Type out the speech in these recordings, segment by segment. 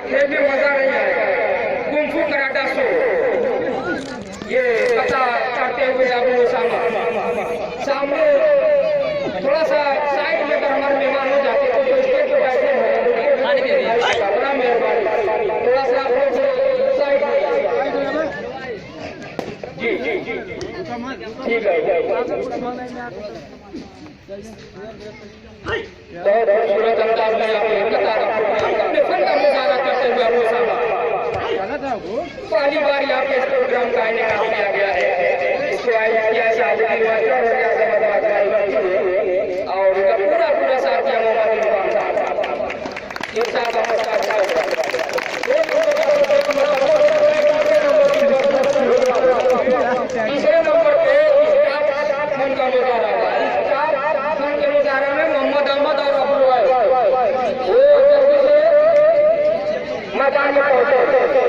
खेल में मजा नहीं आएगा। कुंफू कराटा शो ये पता करते हुए अबू सामने थोड़ा सा साइड में अगर हमारे मेहमान हो जाते तो जो स्टेज पे बैठे हैं बड़ा मेहरबानी, थोड़ा सा आप लोग साइड में जी जी जी ठीक है। बहुत खूबसूरत अंदाज में अपने फन का मुजाहरा करते हुए पहली बार यहाँ पे इस प्रोग्राम का इनेकाम किया गया है। इसको आयोजित किया और पूरा पूरा साथ दिया तीसरे नंबर पे फन का मुजाहरा फन के मुजाहरे में मोहम्मद अहमद और अबू मैदान में पहुंचे।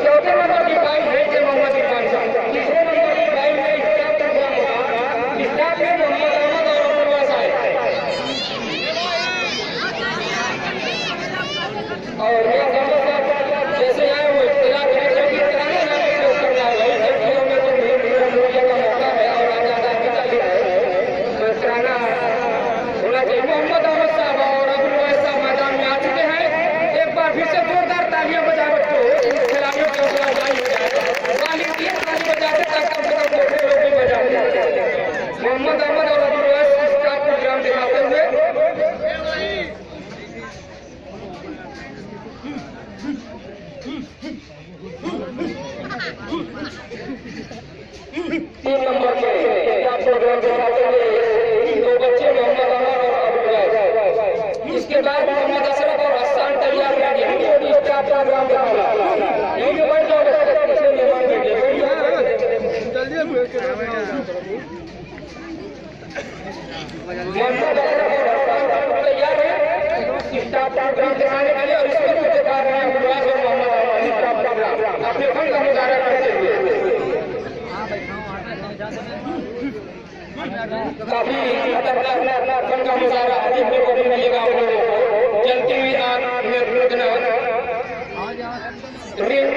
चौथे नंबर की बाइक है मोहम्मद इरफान साहब। तीसरे नंबर की बाइक में स्टाफ प्रोग्राम होगा, स्टाफ में मोहम्मद अहमद और अबू और जैसे आए वो इख्तिलाफ है क्योंकि पुराने नाम से करना है खेलों में तो मेरा मोरिया का मौका है और आजाद निकल गया है तो पुराना होना चाहिए। मोहम्मद अहमद साहब और अबू साहब मैदान में आ चुके हैं। एक बार फिर से जोरदार तालियां बजा बच्चों खिलाड़ियों की हौसला अफजाई हो जाए। ताली बजाते ताकि कम से कम दूसरे लोग भी बजाते। मोहम्मद अहमद और अबू का प्रोग्राम दिखाते हुए तीन नंबर के प्रोग्राम दिखाते हुए दो बच्चे मोहम्मद अहमद और अबू। इसके बाद मोहम्मद अशरफ और हसन तैयार रहेंगे। स्टाफ प्रोग्राम दिखाएगा। यहीं पे बैठ जाओ बच्चे मेहमान बैठे मोहम्मद अशरफ और हसन तैयार है स्टाफ प्रोग्राम दिखाने के लिए और इसमें भी दिखा रहे हैं उल्लास और मोहम्मद स्टाफ प्रोग्राम अपने फन का मुजाहरा करते हुए काफी खतरनाक फन का मुजाहरा देखने को भी मिलेगा। आप लोगों को जलती हुई आग में कूदना, रिंग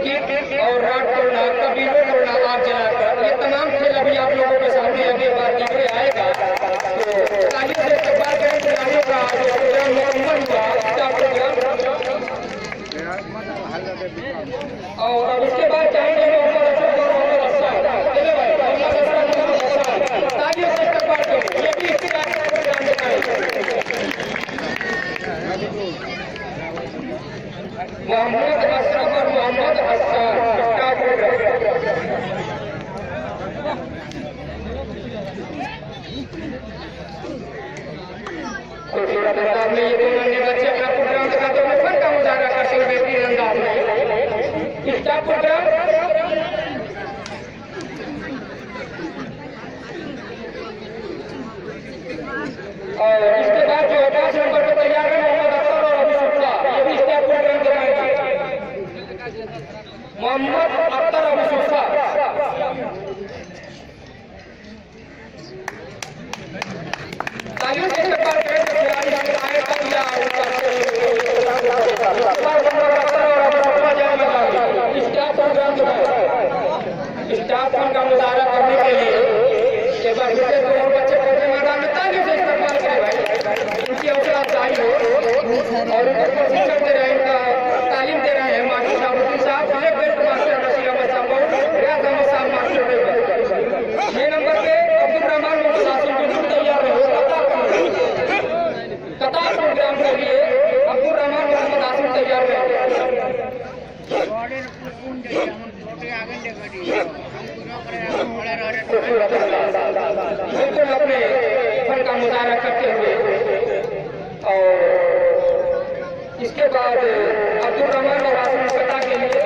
किक और राड तोड़ना, कबीरों तोड़ना, आग जलाकर, ये तमाम खेल अभी आप लोगों के सामने अगली बार निकले आएगा। तो ताली से इस्तेमाल करें खिलाड़ियों का जो प्रोग्राम मुकम्मल हुआ स्टाफ प्रोग्राम और अब उसके बाद चाहेंगे मोहम्मद अशरफ और मोहम्मद हसन खूबसूरत अंदाज में ये दोनों अन्य बच्चे अपना प्रोग्राम दिखाते हुए फन का मुजाहरा करते हुए बेहतरीन अंदाज में स्टाफ प्रोग्राम और इसके बाद जो 5 नंबर पर तैयार है मोहम्मद अख्तर और अबू सुफा, ये भी स्टाफ प्रोग्राम दिखाएंगे। मोहम्मद अख्तर अबू सुफा तालियों से इस्तेमाल करें तो खिलाड़ी आए तक या स्टाफ प्रोग्राम स्टाफ का मुजाहरा करने के लिए एक बार फिर से दो और बच्चे पहुंचे मैदान में तालियों से इस्तेमाल करें भाई, इनकी हौसला अफजाई हो और उनको प्रशिक्षण दे रहे हैं, इनका तालीम दे रहे हैं मास्टर साहब black belt master Naseer Ahmed साहब और रियाज अहमद साहब मास्टर। 6 नंबर पे अब्दुल रहमान मोहम्मद आसिम बिल्कुल तैयार रहे कतार प्रोग्राम के लिए अब्दुल रहमान मोहम्मद आसिम तैयार रहे। बिल्कुल अपने फन का मुजाहरा करते हुए और इसके बाद अब्दुल रहमान और आसिम कता के लिए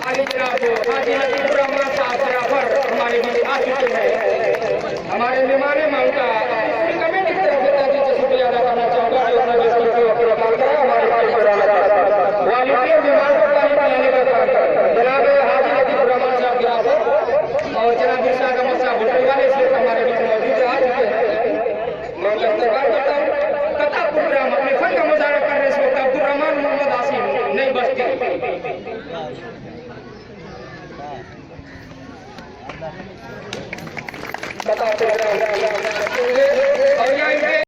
आगे जनाब हाजी अब्दुल रहमान साहब बराबर हमारे बीच आ चुके हैं। हमारे मेहमान मैं उनका कमेटी की तरफ से शुक्रिया अदा करना चाहूँगा जो अपना हमारे पास मेहमान को पानी पिलाने का काम जनाब हाजी अब्दुल रहमान साहब गिराफत और जनाब इरशाद अहमद साहब होटल वाले इस वक्त हमारे बीच मौजूद आ चुके हैं। मैं इस्तेमाल करता हूँ कथा प्रोग्राम अपने फन का मुजाहरा कर रहे इस वक्त अब्दुल रहमान मोहम्मद आसिम नई बस्ती। बताते हैं